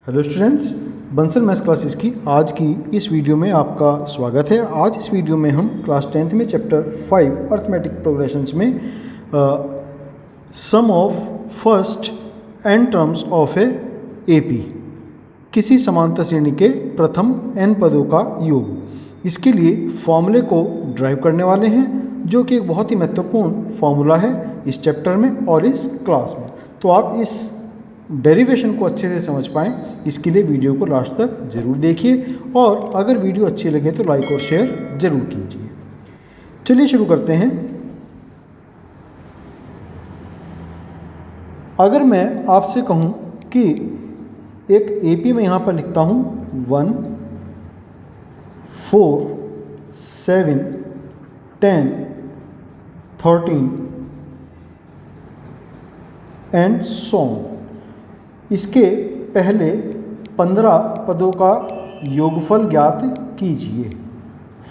Hello students, Bansal maths classes की आज की इस वीडियो में आपका स्वागत है। आज इस वीडियो में हम क्लास 10th में चैप्टर 5 अर्थमेटिक प्रोग्रेशंस में sum of first n terms of a AP, किसी समांतर श्रेणी के प्रथम n पदों का योग, इसके लिए फॉर्मूले को ड्राइव करने वाले हैं, जो कि एक बहुत ही महत्वपूर्ण फॉर्मूला है इस चैप्टर में और इस क्लास में। तो आप इस डेरिवेशन को अच्छे से समझ पाएँ, इसके लिए वीडियो को लास्ट तक ज़रूर देखिए और अगर वीडियो अच्छी लगे तो लाइक और शेयर ज़रूर कीजिए। चलिए शुरू करते हैं। अगर मैं आपसे कहूं कि एक एपी में यहाँ पर लिखता हूँ 1, 4, 7, 10, 13 एंड सो ऑन, इसके पहले 15 पदों का योगफल ज्ञात कीजिए।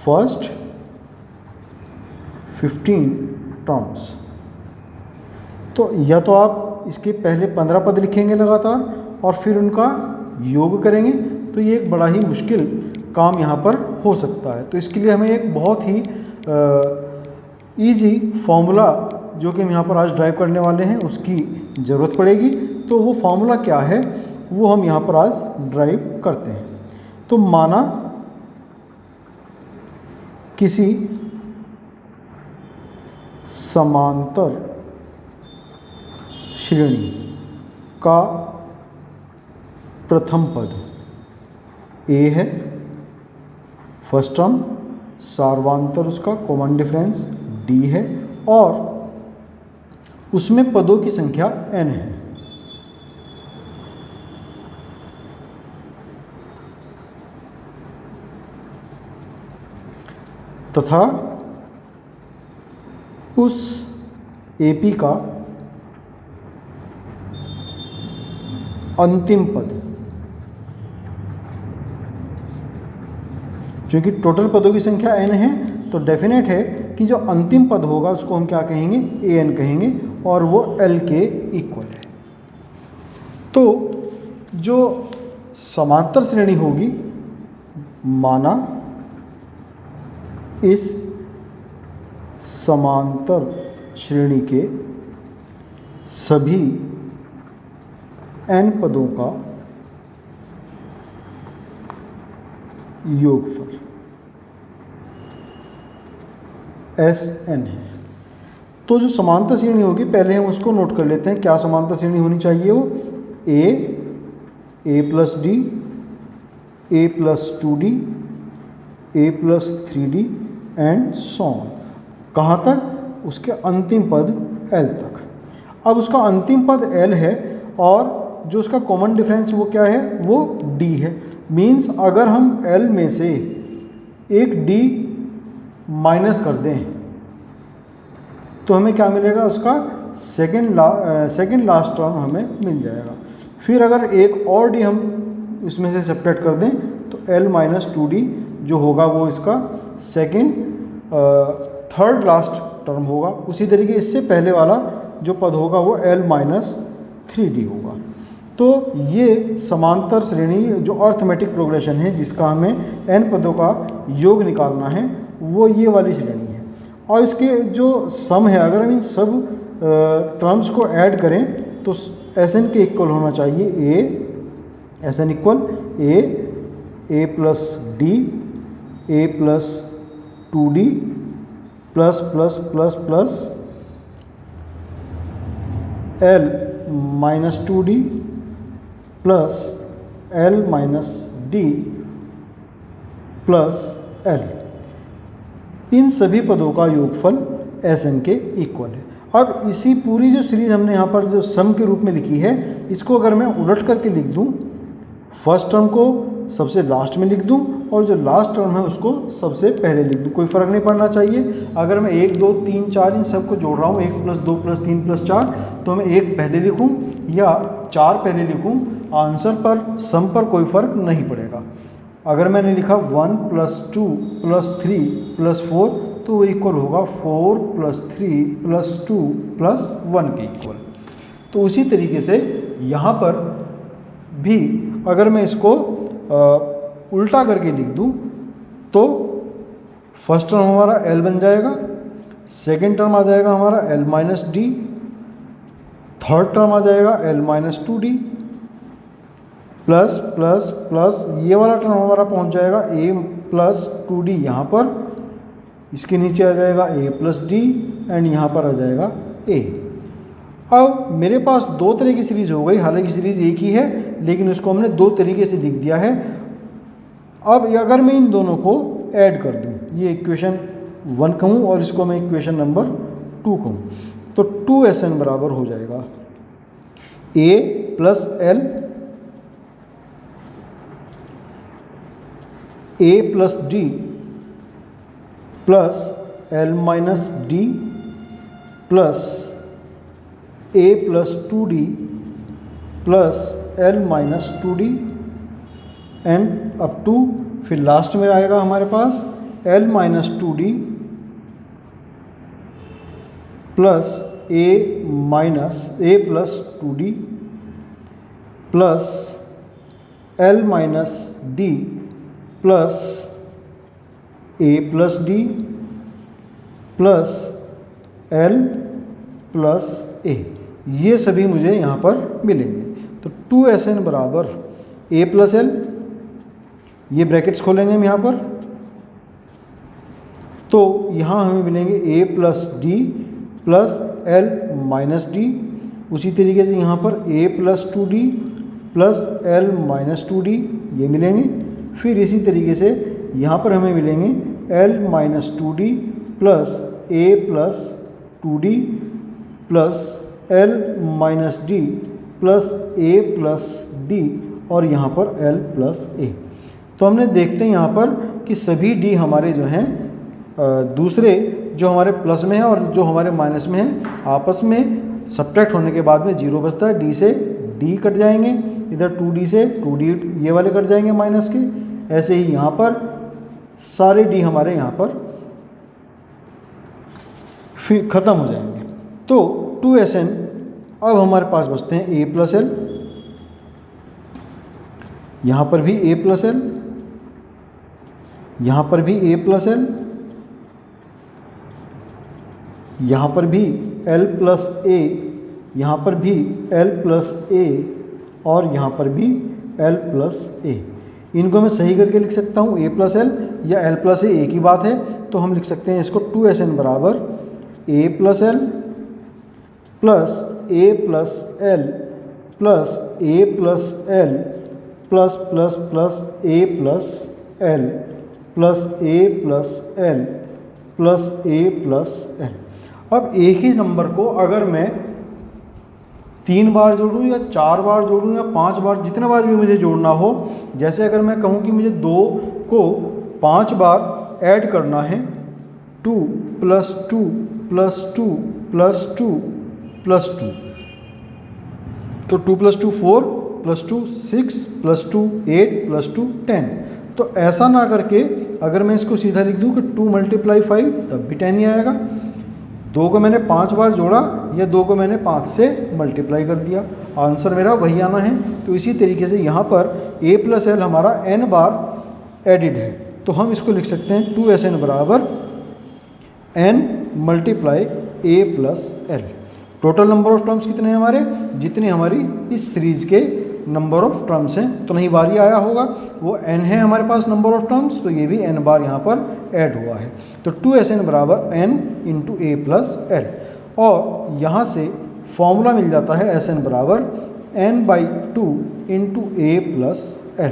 First 15 terms. तो या तो आप इसके पहले 15 पद लिखेंगे लगातार और फिर उनका योग करेंगे, तो ये एक बड़ा ही मुश्किल काम यहाँ पर हो सकता है। तो इसके लिए हमें एक बहुत ही इजी फॉर्मूला, जो कि हम यहाँ पर आज ड्राइव करने वाले हैं, उसकी ज़रूरत पड़ेगी। तो वो फॉर्मूला क्या है वो हम यहाँ पर आज ड्राइव करते हैं। तो माना किसी समांतर श्रेणी का प्रथम पद ए है, फर्स्ट टर्म, सार्वधातुक उसका कॉमन डिफरेंस डी है और उसमें पदों की संख्या n है। तथा उस एपी का अंतिम पद, क्योंकि टोटल पदों की संख्या n है तो डेफिनेट है कि जो अंतिम पद होगा उसको हम क्या कहेंगे, an कहेंगे और वो l के इक्वल है। तो जो समांतर श्रेणी होगी, माना इस समांतर श्रेणी के सभी n पदों का योगफल Sn है। तो जो समांतर श्रेणी होगी, पहले हम उसको नोट कर लेते हैं। क्या समांतर श्रेणी होनी चाहिए? वो a plus D, a plus 2d, a plus 3d and so on. कहाँ तक? उसके अंतिम पद l तक। अब उसका अंतिम पद l है और जो उसका कॉमन डिफरेंस वो क्या है? वो d है। मीन्स अगर हम l में से एक d माइनस कर दें तो हमें क्या मिलेगा? उसका सेकेंड लास्ट टर्म हमें मिल जाएगा। फिर अगर एक और d हम इसमें से सेपरेट कर दें तो l माइनस 2d जो होगा वो इसका थर्ड लास्ट टर्म होगा। उसी तरीके इससे पहले वाला जो पद होगा वो l माइनस 3d होगा। तो ये समांतर श्रेणी जो अर्थमेटिक प्रोग्रेशन है, जिसका हमें n पदों का योग निकालना है, वो ये वाली श्रेणी है। और इसके जो सम है, अगर हम इन सब टर्म्स को ऐड करें तो Sn के इक्वल होना चाहिए Sn equal a plus D, a plus 2d plus plus plus plus l minus 2d plus l minus d plus l। इन सभी पदों का योगफल Sn के इक्वल है। अब इसी पूरी जो सीरीज हमने यहाँ पर जो सम के रूप में लिखी है, इसको अगर मैं उलट करके लिख दूँ, फर्स्ट टर्म को सबसे लास्ट में लिख दूं और जो लास्ट टर्म है उसको सबसे पहले लिख दूं, कोई फ़र्क नहीं पड़ना चाहिए। अगर मैं 1, 2, 3, 4 इन सबको जोड़ रहा हूँ, 1 प्लस 2 प्लस 3 प्लस 4, तो मैं 1 पहले लिखूँ या 4 पहले लिखूँ, आंसर पर, सम पर कोई फ़र्क नहीं पड़ेगा। अगर मैंने लिखा 1 प्लस 2 प्लस 3 प्लस 4 तो वो इक्वल होगा 4 प्लस 3 प्लस 2 प्लस 1 के इक्वल। तो उसी तरीके से यहाँ पर भी अगर मैं इसको उल्टा करके लिख दूँ तो फर्स्ट टर्म हमारा L बन जाएगा, सेकेंड टर्म आ जाएगा हमारा L minus D, third term आ जाएगा L minus 2D, plus plus plus ये वाला टर्म हमारा पहुंच जाएगा A प्लस 2D यहाँ पर, इसके नीचे आ जाएगा A प्लस डी एंड यहाँ पर आ जाएगा A। अब मेरे पास दो तरह की सीरीज़ हो गई, हालांकि सीरीज़ एक ही है लेकिन उसको हमने दो तरीके से लिख दिया है। अब अगर मैं इन दोनों को ऐड कर दूँ, ये इक्वेशन 1 कहूँ और इसको मैं इक्वेशन नंबर 2 कहूँ, तो 2SN बराबर हो जाएगा A plus L A plus D plus L minus D plus A plus 2D plus L minus 2D and up to, फिर लास्ट में आएगा हमारे पास L minus 2D plus A plus 2D plus L minus D plus A plus D plus L plus A, ये सभी मुझे यहाँ पर मिलेंगे। तो 2SN बराबर A प्लस L, ये ब्रैकेट्स खोलेंगे हम यहाँ पर, तो यहाँ हमें मिलेंगे A plus D plus L minus D, उसी तरीके से यहाँ पर A plus 2D plus L minus 2D ये मिलेंगे। फिर इसी तरीके से यहाँ पर हमें मिलेंगे L minus 2D plus A plus 2D plus L minus D plus A plus D और यहाँ पर L प्लस A। तो हमने देखते हैं यहाँ पर कि सभी D हमारे जो हैं दूसरे जो हमारे प्लस में है और जो हमारे माइनस में है आपस में सब्ट्रैक्ट होने के बाद में 0 बचता है, D से D कट जाएंगे, इधर 2D से 2D ये वाले कट जाएंगे माइनस के। ऐसे ही यहाँ पर सारे D हमारे यहाँ पर फिर ख़त्म हो जाएंगे। तो 2SN अब हमारे पास बचते हैं A प्लस L, यहाँ पर भी A प्लस L, यहाँ पर भी A प्लस L, यहाँ पर भी L प्लस A, यहाँ पर भी L प्लस A और यहाँ पर भी L प्लस A। इनको मैं सही करके लिख सकता हूँ A प्लस L या L प्लस A एक ही बात है, तो हम लिख सकते हैं इसको 2SN बराबर A plus L plus A plus L plus A plus L plus plus plus A plus L plus A plus L plus A plus L। अब एक ही नंबर को अगर मैं 3 बार जोड़ूँ या 4 बार जोड़ूँ या 5 बार, जितने बार भी मुझे जोड़ना हो, जैसे अगर मैं कहूँ कि मुझे 2 को 5 बार ऐड करना है, 2 प्लस 2 प्लस 2 प्लस 2 प्लस 2, तो 2 प्लस 2 4 प्लस 2 6 प्लस 2 8 प्लस 2 10। तो ऐसा ना करके अगर मैं इसको सीधा लिख दूँ कि 2 मल्टीप्लाई 5 तब भी 10 ही आएगा। 2 को मैंने 5 बार जोड़ा या 2 को मैंने 5 से मल्टीप्लाई कर दिया, आंसर मेरा वही आना है। तो इसी तरीके से यहाँ पर A प्लस L हमारा n बार एडिड है, तो हम इसको लिख सकते हैं 2SN बराबर n multiply A plus L। Total number of terms कितने हैं हमारे, जितने हमारी इस सीरीज़ के नंबर ऑफ टर्म्स हैं। तो नहीं बार ही आया होगा, वो n है हमारे पास नंबर ऑफ टर्म्स, तो ये भी n बार यहाँ पर ऐड हुआ है। तो 2SN बराबर n into A plus L, और यहाँ से फॉर्मूला मिल जाता है SN बराबर n/2 into A plus L।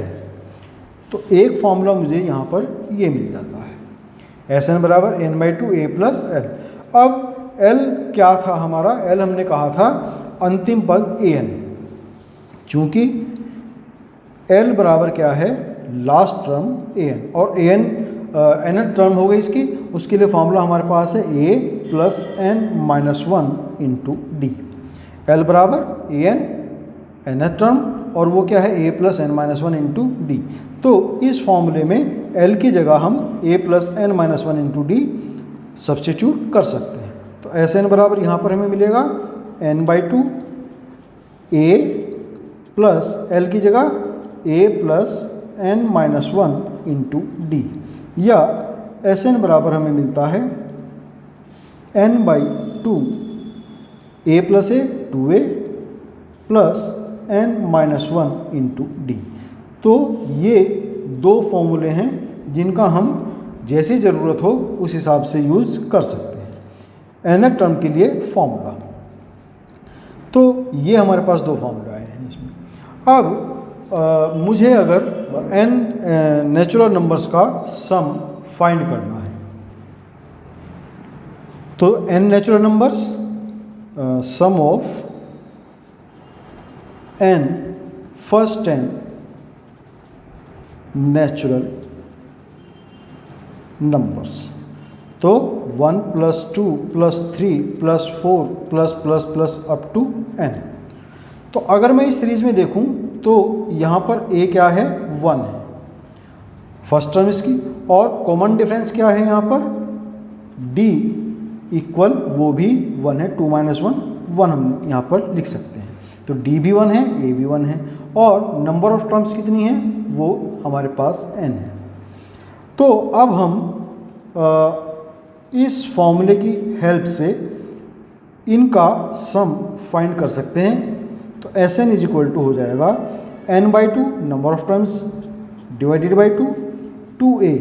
तो एक फॉर्मूला मुझे यहाँ पर ये मिल जाता है, SN बराबर n/2 A प्लस L। अब L क्या था हमारा, L हमने कहा था अंतिम पद AN, चूँकि L बराबर क्या है लास्ट टर्म AN, और AN nth टर्म हो गई इसकी, उसके लिए फॉर्मूला हमारे पास है A plus n-1 into D. L बराबर AN nth टर्म, और वो क्या है A plus n-1 into D. तो इस फॉर्मूले में L की जगह हम A plus n-1 into D substitute कर सकते हैं। तो SN बराबर यहाँ पर हमें मिलेगा n/2 A प्लस L की जगह a plus n minus one into D, या एस एन बराबर हमें मिलता है n by to A plus A 2a plus n minus one into D. तो ये दो फॉर्मूले हैं जिनका हम जैसी ज़रूरत हो उस हिसाब से यूज़ कर सकते हैं। nth टर्म के लिए फॉर्मूला, तो ये हमारे पास दो फॉर्मूला आए हैं इसमें। अब मुझे अगर n नेचुरल नंबर्स का सम फाइंड करना है, तो n natural numbers sum of n first n natural numbers, तो 1 plus 2 plus 3 plus 4 plus plus plus up to n। तो अगर मैं इस सीरीज में देखूं तो यहाँ पर a क्या है, 1 है फर्स्ट टर्म इसकी, और कॉमन डिफरेंस क्या है यहाँ पर, d इक्वल वो भी 1 है, 2 माइनस 1 1 हम यहाँ पर लिख सकते हैं। तो d भी 1 है, a भी 1 है, और नंबर ऑफ टर्म्स कितनी है, वो हमारे पास n है। तो अब हम इस फॉर्मूले की हेल्प से इनका सम फाइंड कर सकते हैं। तो S N is equal to हो जाएगा n by two number of terms divided by two, 2a,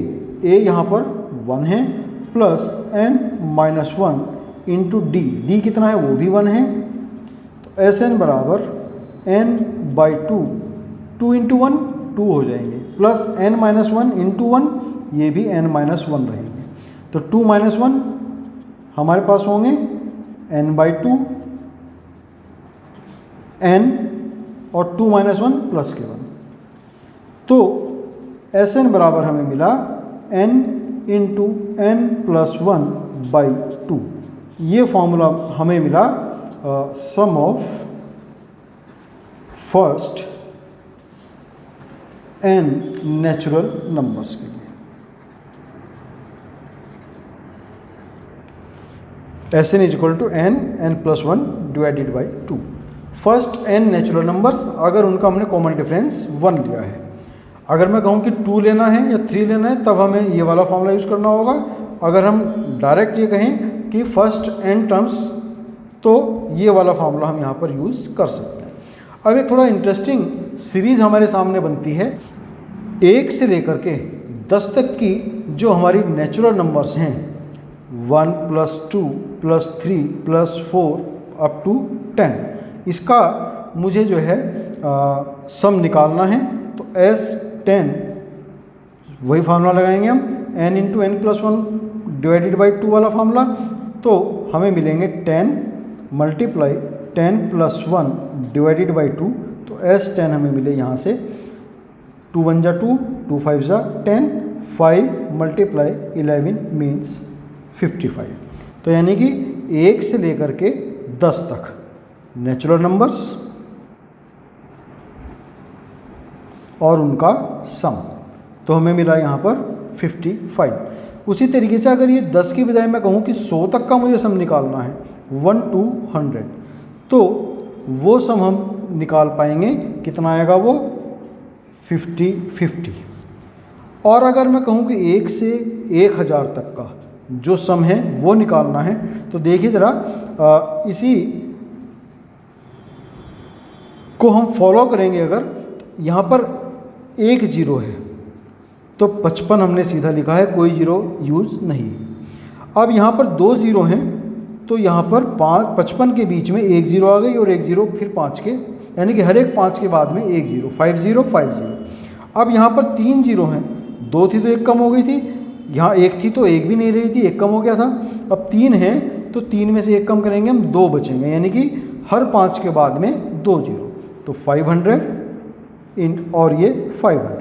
a यहाँ पर 1 है, plus n minus one into D, D कितना है, वो भी 1 है। तो एस एन बराबर n by two, 2 into one 2 हो जाएंगे, plus n minus one into one, ये भी n माइनस वन रहेंगे। तो 2 माइनस वन हमारे पास होंगे n बाई टू, n और 2 माइनस वन प्लस के 1। तो एस एन बराबर हमें मिला n into n plus one by two. ये फॉर्मूला हमें मिला sum of first n natural numbers के लिए। S N is equal to n plus one divided by two. First n natural numbers, अगर उनका हमने कॉमन डिफरेंस 1 लिया है, अगर मैं कहूँ कि 2 लेना है या 3 लेना है, तब हमें ये वाला फॉर्मूला यूज़ करना होगा। अगर हम डायरेक्ट ये कहें कि फर्स्ट n टर्म्स, तो ये वाला फार्मूला हम यहाँ पर यूज़ कर सकते हैं। अब एक थोड़ा इंटरेस्टिंग सीरीज़ हमारे सामने बनती है, 1 से लेकर के 10 तक की जो हमारी नेचुरल नंबर्स हैं, 1 plus 2 plus 3 plus 4 up to 10, इसका मुझे जो है सम निकालना है। तो S10 वही फार्मूला लगाएंगे हम, n into N plus one divided by 2 वाला फार्मूला। तो हमें मिलेंगे 10 मल्टीप्लाई 10 प्लस 1 डिवाइडेड बाई 2। तो S10 हमें मिले यहाँ से 2 1 जा 2, 2 5 जा 10, 5 मल्टीप्लाई 11 मीन्स 55। तो यानी कि 1 से लेकर के 10 तक नेचुरल नंबर्स और उनका सम, तो हमें मिला यहाँ पर 55। उसी तरीके से अगर ये 10 की बजाय मैं कहूँ कि 100 तक का मुझे सम निकालना है, 1 to 100, तो वो सम हम निकाल पाएंगे। कितना आएगा वो, 50-50। और अगर मैं कहूँ कि 1 से 1000 तक का जो सम है वो निकालना है, तो देखिए ज़रा, इसी को हम फॉलो करेंगे। अगर यहाँ पर 1 0 है तो 55 हमने सीधा लिखा है, कोई 0 यूज़ नहीं। अब यहाँ पर 2 0 हैं, तो यहाँ पर 55 के बीच में 1 0 आ गई और 1 0 फिर 5 के, यानी कि हर एक 5 के बाद में 1 0, 5 0 5 0। अब यहाँ पर 3 0 हैं, 2 थी तो 1 कम हो गई थी, यहाँ 1 थी तो 1 भी नहीं रही थी, 1 कम हो गया था। अब 3 हैं तो 3 में से 1 कम करेंगे हम, 2 बचेंगे, यानी कि हर 5 के बाद में 2 0। तो 500 और ये 500,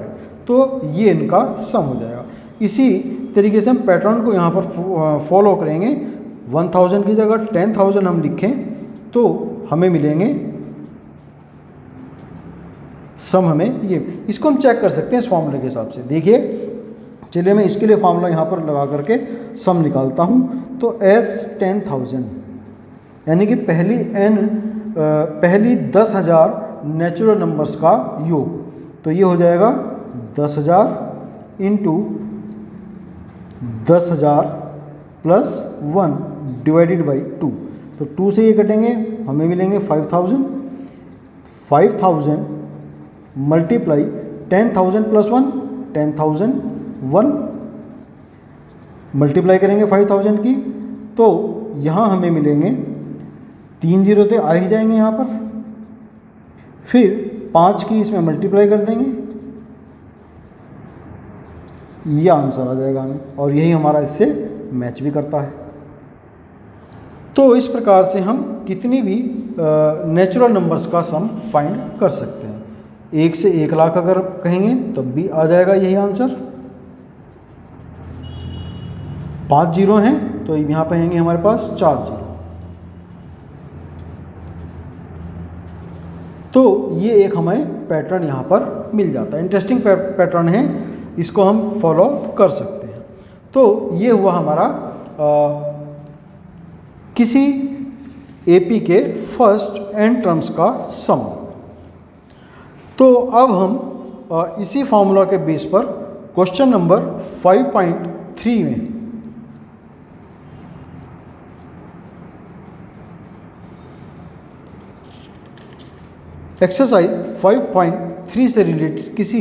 तो ये इनका सम हो जाएगा। इसी तरीके से हम पैटर्न को यहाँ पर फॉलो करेंगे। 1000 की जगह 10,000 हम लिखें तो हमें मिलेंगे सम, हमें ये, इसको हम चेक कर सकते हैं इस फॉर्मूले के हिसाब से। देखिए, चलिए मैं इसके लिए फार्मूला यहाँ पर लगा करके सम निकालता हूँ। तो S 10,000 यानी कि पहली 10,000 नेचुरल नंबर्स का योग, तो ये हो जाएगा 10,000 इंटू 10,000 प्लस 1 डिवाइडेड बाई 2। तो 2 से ये कटेंगे, हमें मिलेंगे 5,000। 5,000 मल्टीप्लाई 10,000 प्लस 1 10,001 मल्टीप्लाई करेंगे 5,000 की, तो यहाँ हमें मिलेंगे 3 जीरो तो आ ही जाएंगे यहाँ पर, फिर 5 की इसमें मल्टीप्लाई कर देंगे, ये आंसर आ जाएगा हमें, और यही हमारा इससे मैच भी करता है। तो इस प्रकार से हम कितनी भी नेचुरल नंबर्स का सम फाइंड कर सकते हैं। 1 से 1 लाख अगर कहेंगे तब भी आ जाएगा यही आंसर। 5 जीरो हैं तो यहाँ पे आएंगे हमारे पास 4 जीरो। तो ये एक हमें पैटर्न यहाँ पर मिल जाता है। इंटरेस्टिंग पैटर्न है, इसको हम फॉलो कर सकते हैं। तो ये हुआ हमारा किसी एपी के फर्स्ट एन टर्म्स का सम। तो अब हम इसी फॉर्मूला के बेस पर क्वेश्चन नंबर 5.3 में एक्सरसाइज 5.3 से रिलेटेड किसी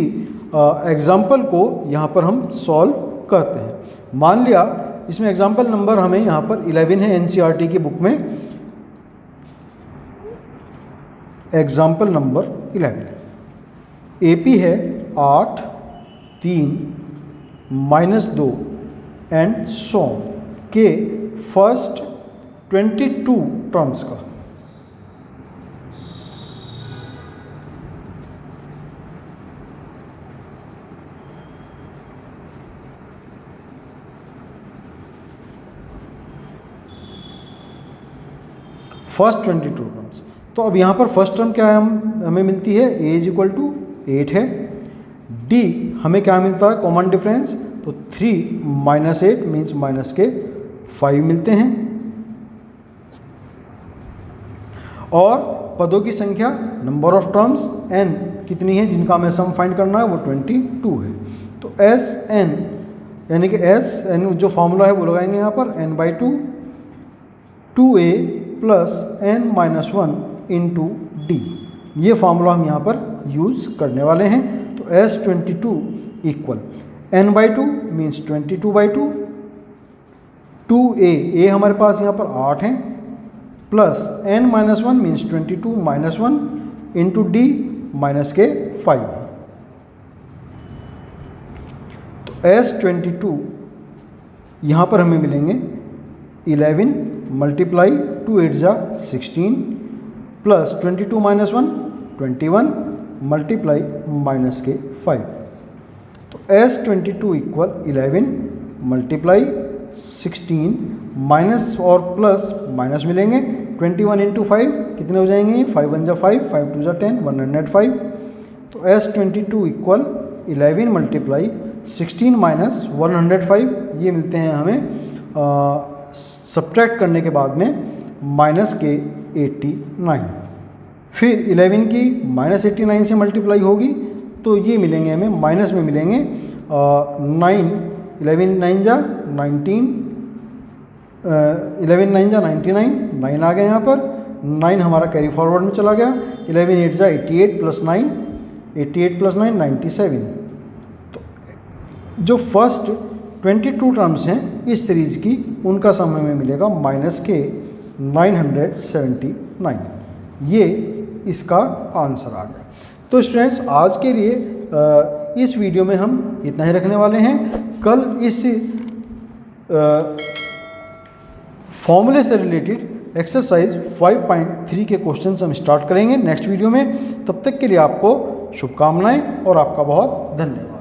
एग्जाम्पल को यहाँ पर हम सॉल्व करते हैं। मान लिया इसमें एग्जाम्पल नंबर हमें यहाँ पर 11 है एनसीईआरटी की बुक में, एग्जाम्पल नंबर 11। एपी है 8, 3, -2 एंड सो के फर्स्ट 22 टर्म्स का। First 22 terms. तो अब यहाँ पर फर्स्ट टर्म क्या है, हमें मिलती है a इज इक्वल टू 8 है। d हमें क्या मिलता है कॉमन डिफरेंस, तो 3 माइनस 8 मीन्स माइनस के 5 मिलते हैं। और पदों की संख्या नंबर ऑफ टर्म्स n कितनी है जिनका हमें सम फाइंड करना है, वो 22 है। तो एस एन यानी कि एस एन जो फॉर्मूला है वो लगाएंगे यहाँ पर n/2 2a plus n-1 into D, ये फार्मूला हम यहाँ पर यूज़ करने वाले हैं। तो S22 equal n/2 means 22/2, 2a हमारे पास यहाँ पर 8 है, plus n-1 means 22 - 1 into D minus के 5। तो S22 यहाँ पर हमें मिलेंगे 11 मल्टीप्लाई 2 8 जा 16 प्लस 22 - 1 21 मल्टीप्लाई माइनस के 5। तो S22 इक्वल 11 मल्टीप्लाई 16 माइनस और प्लस माइनस मिलेंगे 21 इंटू 5 कितने हो जाएंगे, 5 1 जा 5 5 2 जा 10 105। तो S22 इक्वल 11 मल्टीप्लाई 16 माइनस 105, ये मिलते हैं हमें सब्ट्रैक्ट करने के बाद में माइनस के 89। फिर 11 की -89 से मल्टीप्लाई होगी तो ये मिलेंगे हमें, माइनस में मिलेंगे 9, 11 9 जा 19, 11 9 जा 99, 9 आ गया यहाँ पर, 9 हमारा कैरी फॉरवर्ड में चला गया, 11 8 जा 88 प्लस 9, 88 प्लस 9 97। तो जो फर्स्ट 22 टर्म्स हैं इस सीरीज़ की, उनका सम हमें मिलेगा माइनस के 979, ये इसका आंसर आ गया। तो स्टूडेंट्स आज के लिए इस वीडियो में हम इतना ही रखने वाले हैं। कल इस फॉर्मूले से रिलेटेड एक्सरसाइज 5.3 के क्वेश्चन हम स्टार्ट करेंगे नेक्स्ट वीडियो में। तब तक के लिए आपको शुभकामनाएं और आपका बहुत धन्यवाद।